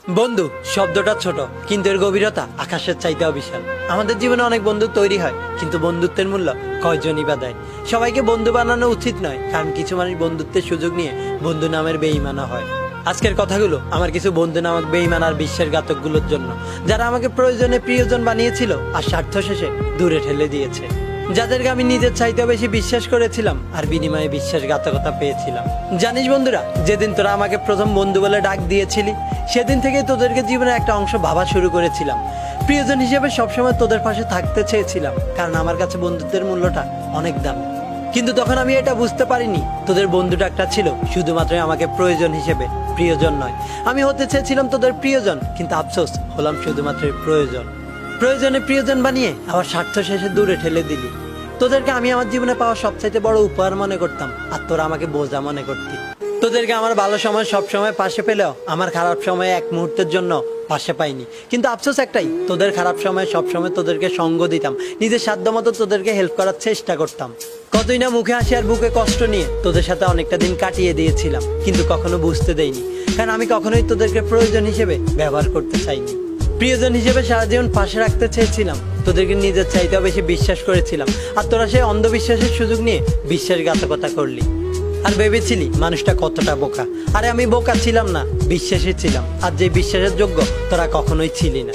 বন্ধু শব্দটা ছোট, কিন্তু এর গভীরতা আকাশের চাইতেও বিশাল। আমাদের জীবনে অনেক বন্ধু তৈরি হয়, কিন্তু বন্ধুত্বের মূল্য কয়জনই বা দেয়। সবাইকে বন্ধু বানানো উচিত নয়, কারণ কিছু মানুষ বন্ধুত্বের সুযোগ নিয়ে বন্ধু নামের বেঈমানও হয়। আজকের কথাগুলো আমার কিছু বন্ধু নামক বেঈমান আর বিশ্বাসঘাতকগুলোর জন্য, যারা আমাকে প্রয়োজনে প্রিয়জন বানিয়েছিল আর স্বার্থ শেষে দূরে ঠেলে দিয়েছে। যাদেরকে আমি নিজের চাইতেও বেশি বিশ্বাস করেছিলাম আর বিনিময়ে বিশ্বাসঘাতকতা পেয়েছিলাম। জানিস বন্ধুরা, যেদিন তোরা আমাকে প্রথম বন্ধু বলে ডাক দিয়েছিলি, সেদিন থেকে তোদেরকে জীবনের একটা অংশ ভাবা শুরু করেছিলাম। প্রিয়জন হিসেবে সবসময় তোদের পাশে থাকতে চেয়েছিলাম, কারণ আমার কাছে বন্ধুত্বের মূল্যটা অনেক দামি। কিন্তু তখন আমি এটা বুঝতে পারিনি, তোদের বন্ধু ডাকটা ছিল শুধুমাত্র আমাকে প্রয়োজন হিসেবে, প্রিয়জন নয়। আমি হতে চেয়েছিলাম তোদের প্রিয়জন, কিন্তু আফসোস হলাম শুধুমাত্র প্রয়োজন। প্রয়োজনে প্রিয়জন বানিয়ে আবার স্বার্থ শেষে দূরে ঠেলে দিলি। তোদেরকে আমি আমার জীবনে পাওয়া সবচাইতে বড় উপহার মনে করতাম, আর তোরা আমাকে বোঝা মনে করতি। তোদেরকে আমার ভালো সময় সব সময় পাশে পেলেও আমার খারাপ সময় এক মুহূর্তের জন্য পাশে পাইনি। কিন্তু আফসোস একটাই, তোদের খারাপ সময় সব সময় তোদেরকে সঙ্গ দিতাম, নিজের সাধ্য মতো তোদেরকে হেল্প করার চেষ্টা করতাম। কতই না মুখে হাসি আর বুকে কষ্ট নিয়ে তোদের সাথে অনেকটা দিন কাটিয়ে দিয়েছিলাম, কিন্তু কখনো বুঝতে দেইনি, কারণ আমি কখনোই তোদেরকে প্রয়োজন হিসেবে ব্যবহার করতে চাইনি। প্রিয়জন হিসেবে সারা জীবন পাশে রাখতে চেয়েছিলাম, তোদেরকে নিজের চাইতেও বেশি বিশ্বাস করেছিলাম, আর তোরা সেই অন্ধবিশ্বাসের সুযোগ নিয়ে বিশ্বাসঘাতকতা করলি। আর ভেবেছিলি মানুষটা কতটা বোকা। আরে আমি বোকা ছিলাম না, বিশ্বাসী ছিলাম, আর যে বিশ্বাসের যোগ্য তোরা কখনোই ছিলি না।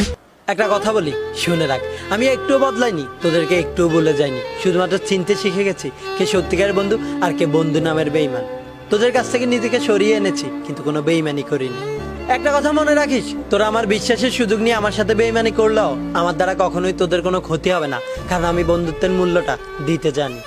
একটা কথা বলি, শুনে রাখ, আমি একটুও বদলাইনি, তোদেরকে একটুও ভুলে যাইনি। শুধুমাত্র চিনতে শিখে গেছি কে সত্যিকারের বন্ধু আর কে বন্ধু নামের বেঈমান। তোদের কাছ থেকে নিজেকে সরিয়ে এনেছি, কিন্তু কোনো বেঈমানি করিনি। একটা কথা মনে রাখিস, তোরা আমার বিশ্বাসের সুযোগ নিয়ে আমার সাথে বেঈমানি করলেও আমার দ্বারা কখনোই তোদের কোনো ক্ষতি হবে না, কারণ আমি বন্ধুত্বের মূল্যটা দিতে জানি।